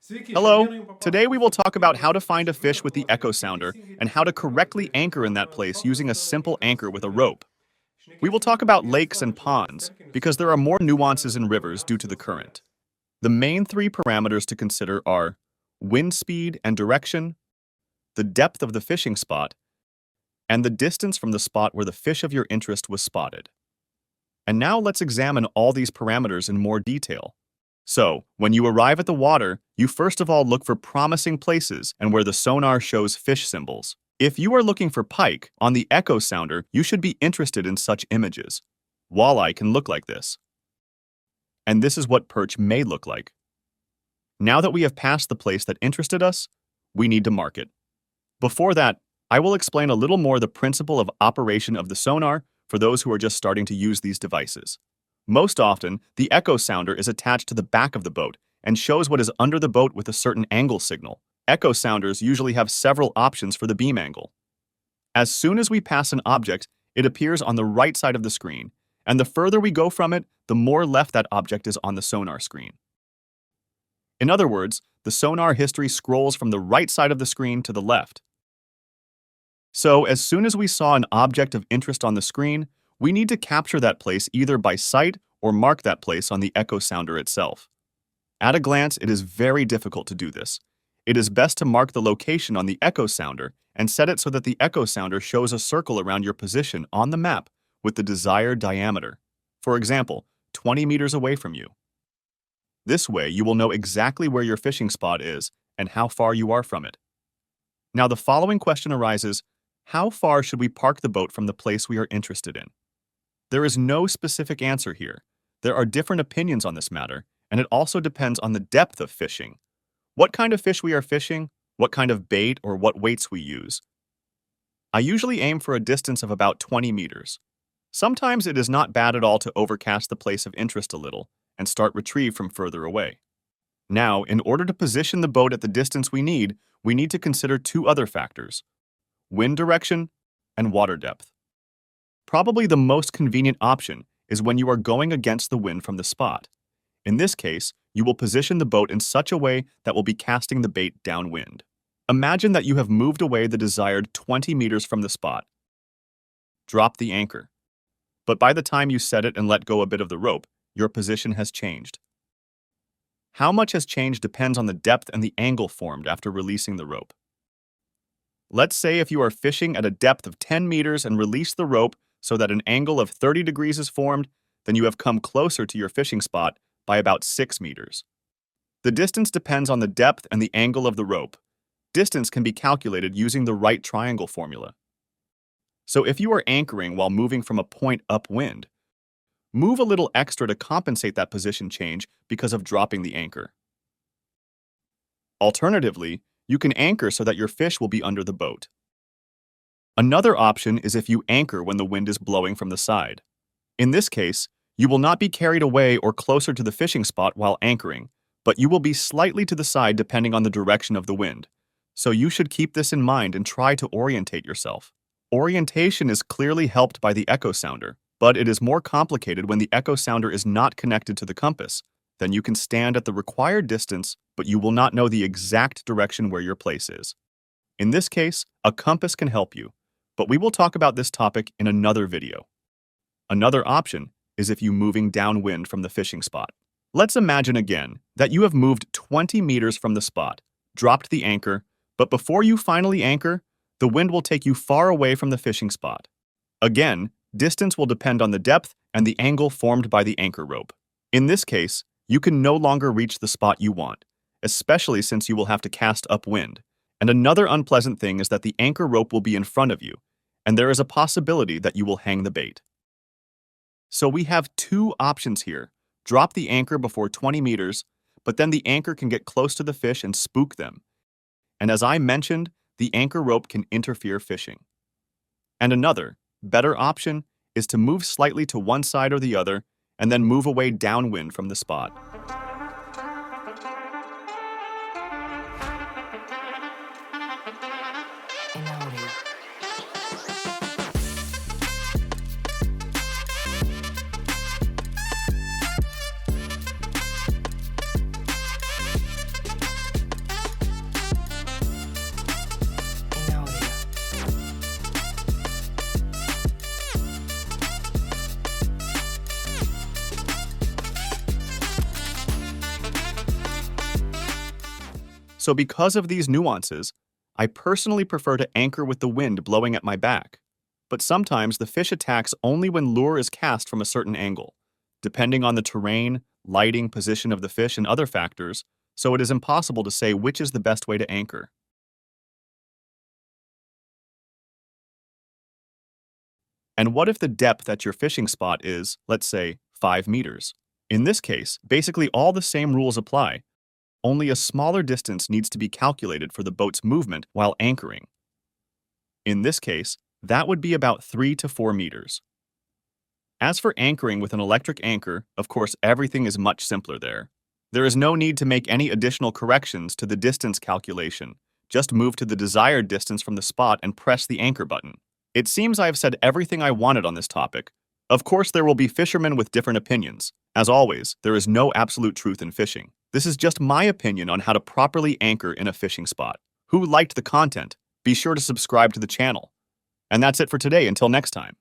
Hello. Today we will talk about how to find a fish with the echo sounder and how to correctly anchor in that place using a simple anchor with a rope. We will talk about lakes and ponds because there are more nuances in rivers due to the current. The main three parameters to consider are wind speed and direction, the depth of the fishing spot, and the distance from the spot where the fish of your interest was spotted. And now let's examine all these parameters in more detail. So, when you arrive at the water, you first of all look for promising places and where the sonar shows fish symbols. If you are looking for pike on the echo sounder, you should be interested in such images. Walleye can look like this. And this is what perch may look like. Now that we have passed the place that interested us, we need to mark it. Before that, I will explain a little more the principle of operation of the sonar for those who are just starting to use these devices. Most often, the echo sounder is attached to the back of the boat and shows what is under the boat with a certain angle signal. Echo sounders usually have several options for the beam angle. As soon as we pass an object, it appears on the right side of the screen, and the further we go from it, the more left that object is on the sonar screen. In other words, the sonar history scrolls from the right side of the screen to the left. So, as soon as we saw an object of interest on the screen, we need to capture that place either by sight or mark that place on the echo sounder itself. At a glance, it is very difficult to do this. It is best to mark the location on the echo sounder and set it so that the echo sounder shows a circle around your position on the map with the desired diameter. For example, 20 meters away from you. This way, you will know exactly where your fishing spot is and how far you are from it. Now, the following question arises: how far should we park the boat from the place we are interested in? There is no specific answer here. There are different opinions on this matter, and it also depends on the depth of fishing. What kind of fish we are fishing, what kind of bait, or what weights we use. I usually aim for a distance of about 20 meters. Sometimes it is not bad at all to overcast the place of interest a little and start retrieve from further away. Now, in order to position the boat at the distance we need to consider two other factors: wind direction and water depth. Probably the most convenient option is when you are going against the wind from the spot. In this case, you will position the boat in such a way that will be casting the bait downwind. Imagine that you have moved away the desired 20 meters from the spot. Drop the anchor. But by the time you set it and let go a bit of the rope, your position has changed. How much has changed depends on the depth and the angle formed after releasing the rope. Let's say if you are fishing at a depth of 10 meters and release the rope so that an angle of 30 degrees is formed, then you have come closer to your fishing spot by about 6 meters. The distance depends on the depth and the angle of the rope. Distance can be calculated using the right triangle formula. So if you are anchoring while moving from a point upwind, move a little extra to compensate that position change because of dropping the anchor. Alternatively, you can anchor so that your fish will be under the boat. Another option is if you anchor when the wind is blowing from the side. In this case, you will not be carried away or closer to the fishing spot while anchoring, but you will be slightly to the side depending on the direction of the wind. So you should keep this in mind and try to orientate yourself. Orientation is clearly helped by the echo sounder, but it is more complicated when the echo sounder is not connected to the compass. Then you can stand at the required distance, but you will not know the exact direction where your place is. In this case, a compass can help you, but we will talk about this topic in another video. Another option is if you're moving downwind from the fishing spot. Let's imagine again that you have moved 20 meters from the spot, dropped the anchor, but before you finally anchor, the wind will take you far away from the fishing spot. Again, distance will depend on the depth and the angle formed by the anchor rope. In this case, you can no longer reach the spot you want, especially since you will have to cast upwind. And another unpleasant thing is that the anchor rope will be in front of you, and there is a possibility that you will hang the bait. So we have two options here. Drop the anchor before 20 meters, but then the anchor can get close to the fish and spook them. And as I mentioned, the anchor rope can interfere fishing. And another, better option is to move slightly to one side or the other and then move away downwind from the spot. So because of these nuances, I personally prefer to anchor with the wind blowing at my back. But sometimes the fish attacks only when lure is cast from a certain angle, depending on the terrain, lighting, position of the fish, and other factors, so it is impossible to say which is the best way to anchor. And what if the depth at your fishing spot is, let's say, 5 meters? In this case, basically all the same rules apply, only a smaller distance needs to be calculated for the boat's movement while anchoring. In this case, that would be about 3 to 4 meters. As for anchoring with an electric anchor, of course everything is much simpler there. There is no need to make any additional corrections to the distance calculation. Just move to the desired distance from the spot and press the anchor button. It seems I have said everything I wanted on this topic. Of course, there will be fishermen with different opinions. As always, there is no absolute truth in fishing. This is just my opinion on how to properly anchor in a fishing spot. Who liked the content? Be sure to subscribe to the channel. And that's it for today. Until next time.